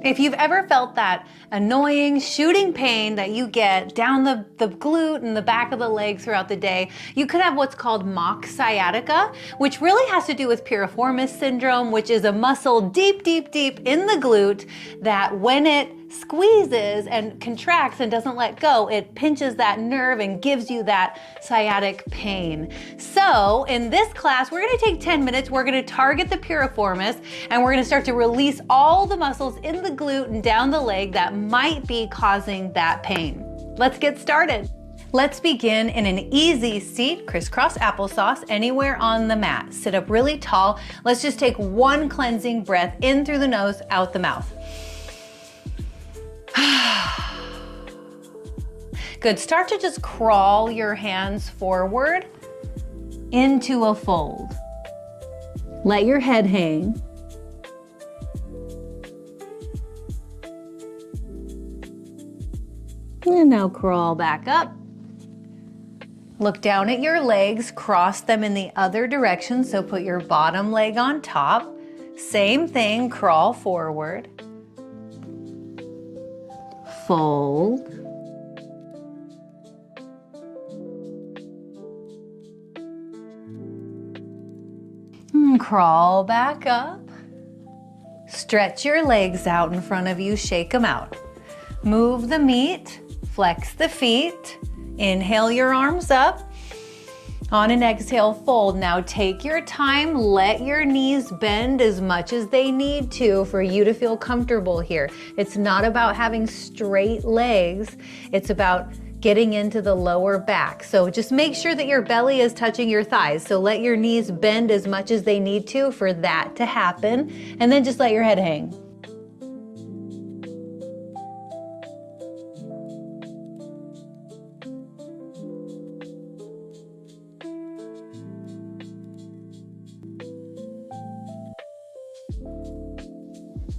If you've ever felt that annoying shooting pain that you get down the glute and the back of the leg throughout the day, you could have what's called mock sciatica, which really has to do with piriformis syndrome, which is a muscle deep, deep, deep in the glute that when it squeezes and contracts and doesn't let go, it pinches that nerve and gives you that sciatic pain. So in this class, we're gonna take 10 minutes, we're gonna target the piriformis, and we're gonna start to release all the muscles in the glute and down the leg that might be causing that pain. Let's get started. Let's begin in an easy seat, crisscross applesauce, anywhere on the mat. Sit up really tall. Let's just take one cleansing breath in through the nose, out the mouth. Good, start to just crawl your hands forward into a fold. Let your head hang. And now crawl back up. Look down at your legs, cross them in the other direction, so put your bottom leg on top. Same thing, crawl forward. Fold. And crawl back up. Stretch your legs out in front of you, shake them out. Move the meat, flex the feet. Inhale your arms up. On an exhale, fold. Now take your time, let your knees bend as much as they need to for you to feel comfortable here. It's not about having straight legs, it's about getting into the lower back. So just make sure that your belly is touching your thighs. So let your knees bend as much as they need to for that to happen. And then just let your head hang.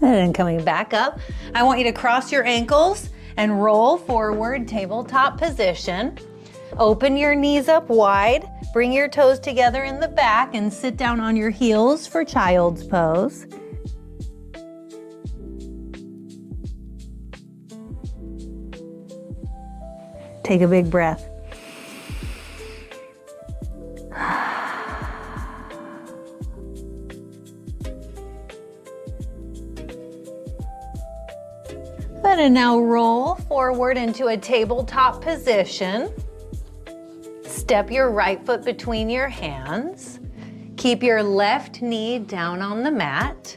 And then coming back up, I want you to cross your ankles and roll forward, tabletop position. Open your knees up wide, bring your toes together in the back and sit down on your heels for child's pose. Take a big breath. And now roll forward into a tabletop position. Step your right foot between your hands. Keep your left knee down on the mat.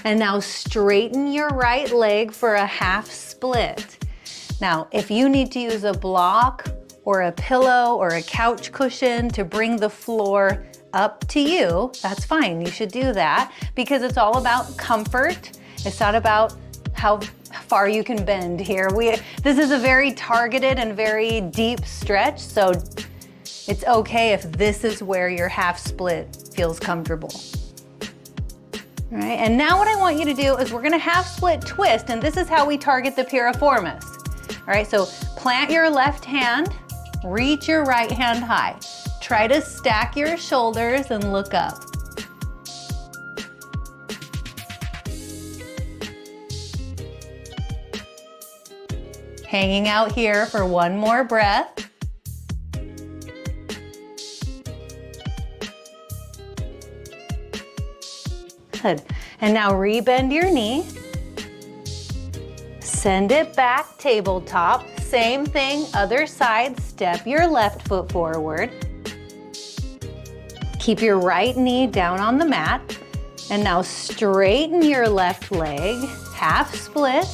And now straighten your right leg for a half split. Now, if you need to use a block or a pillow or a couch cushion to bring the floor up to you, that's fine. You should do that because it's all about comfort. It's not about how far you can bend here. This is a very targeted and very deep stretch, so it's okay if this is where your half split feels comfortable. All right, and now what I want you to do is we're gonna half split twist, and this is how we target the piriformis. All right, so plant your left hand, reach your right hand high. Try to stack your shoulders and look up. Hanging out here for one more breath. Good. And now rebend your knee. Send it back, tabletop. Same thing, other side. Step your left foot forward. Keep your right knee down on the mat. And now straighten your left leg, half split.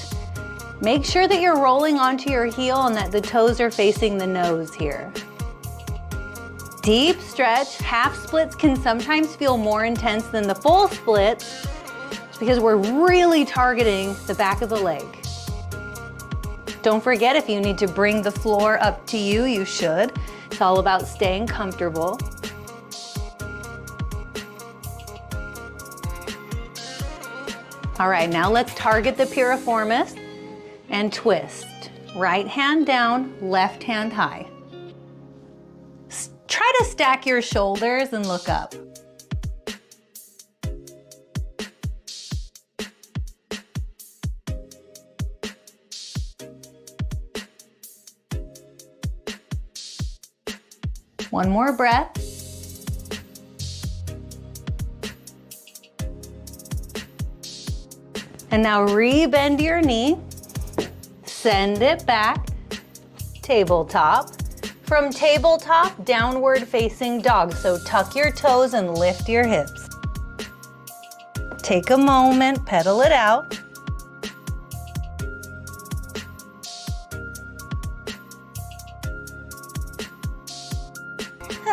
Make sure that you're rolling onto your heel and that the toes are facing the nose here. Deep stretch. Half splits can sometimes feel more intense than the full splits because we're really targeting the back of the leg. Don't forget, if you need to bring the floor up to you, you should. It's all about staying comfortable. All right, now let's target the piriformis and twist. Right hand down, left hand high. Try to stack your shoulders and look up. One more breath. And now re-bend your knee, send it back, tabletop. From tabletop, downward facing dog. So tuck your toes and lift your hips. Take a moment, pedal it out.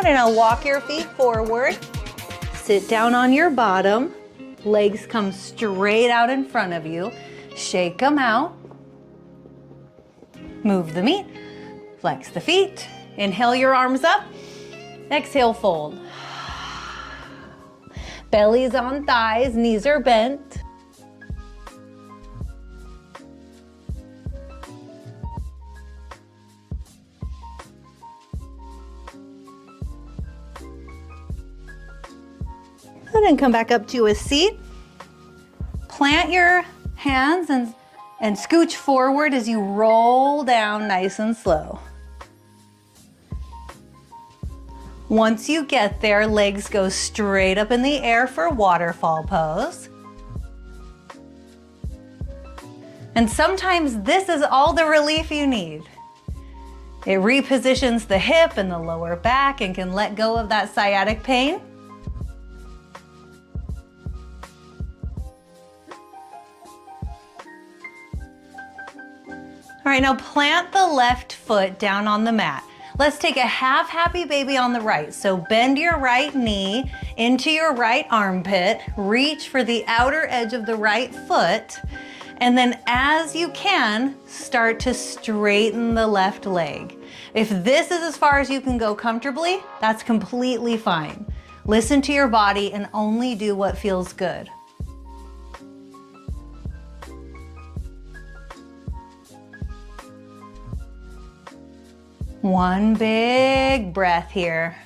And now walk your feet forward. Sit down on your bottom. Legs come straight out in front of you. Shake them out. Move the meat. Flex the feet. Inhale your arms up. Exhale, fold. Belly's on thighs, knees are bent. And then come back up to a seat. Plant your hands and scooch forward as you roll down nice and slow. Once you get there, legs go straight up in the air for waterfall pose. And sometimes this is all the relief you need. It repositions the hip and the lower back and can let go of that sciatic pain. All right, now plant the left foot down on the mat. Let's take a half happy baby on the right. So bend your right knee into your right armpit, reach for the outer edge of the right foot, and then as you can, start to straighten the left leg. If this is as far as you can go comfortably, that's completely fine. Listen to your body and only do what feels good. One big breath here.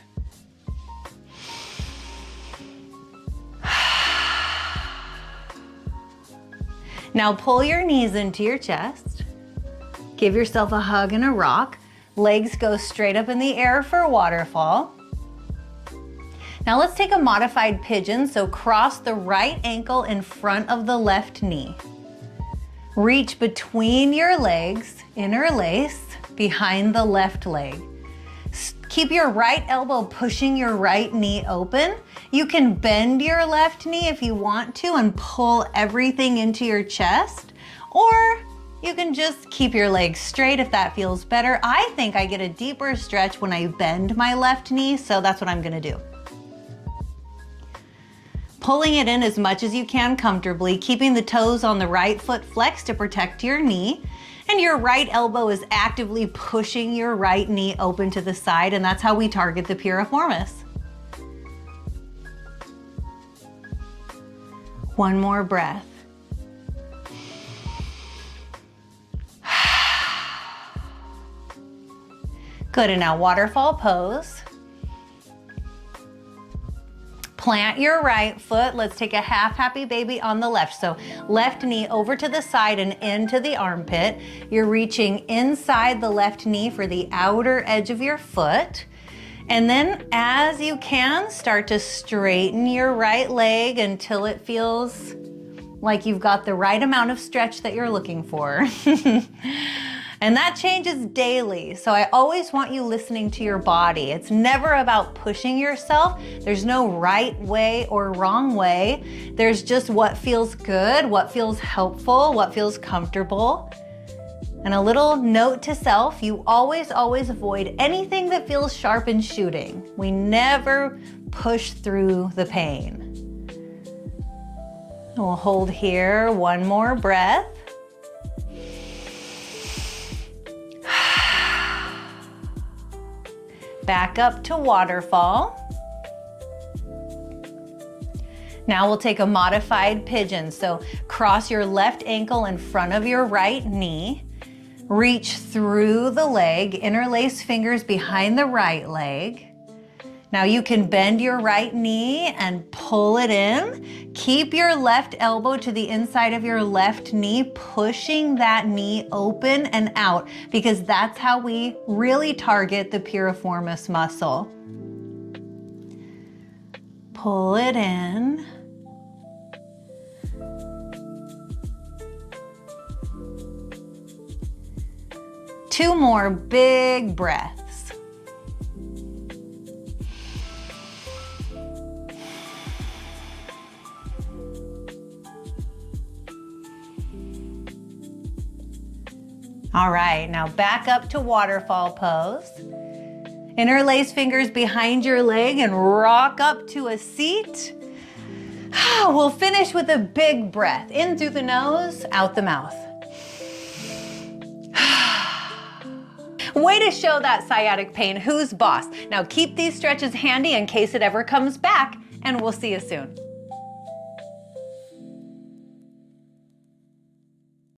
Now pull your knees into your chest. Give yourself a hug and a rock. Legs go straight up in the air for a waterfall. Now let's take a modified pigeon. So cross the right ankle in front of the left knee. Reach between your legs, interlace behind the left leg. Keep your right elbow pushing your right knee open. You can bend your left knee if you want to and pull everything into your chest, or you can just keep your legs straight if that feels better. I think I get a deeper stretch when I bend my left knee, so that's what I'm gonna do. Pulling it in as much as you can comfortably, keeping the toes on the right foot flexed to protect your knee. And your right elbow is actively pushing your right knee open to the side, and that's how we target the piriformis. One more breath. Good, and now waterfall pose. Plant your right foot. Let's take a half happy baby on the left. So left knee over to the side and into the armpit. You're reaching inside the left knee for the outer edge of your foot. And then as you can, start to straighten your right leg until it feels like you've got the right amount of stretch that you're looking for. And that changes daily. So I always want you listening to your body. It's never about pushing yourself. There's no right way or wrong way. There's just what feels good, what feels helpful, what feels comfortable. And a little note to self, you always avoid anything that feels sharp and shooting. We never push through the pain. We'll hold here, one more breath. Back up to waterfall. Now we'll take a modified pigeon. So cross your left ankle in front of your right knee. Reach through the leg, interlace fingers behind the right leg. Now you can bend your right knee and pull it in. Keep your left elbow to the inside of your left knee, pushing that knee open and out, because that's how we really target the piriformis muscle. Pull it in. Two more big breaths. All right, now back up to waterfall pose. Interlace fingers behind your leg and rock up to a seat. We'll finish with a big breath. In through the nose, out the mouth. Way to show that sciatic pain who's boss. Now keep these stretches handy in case it ever comes back, and we'll see you soon.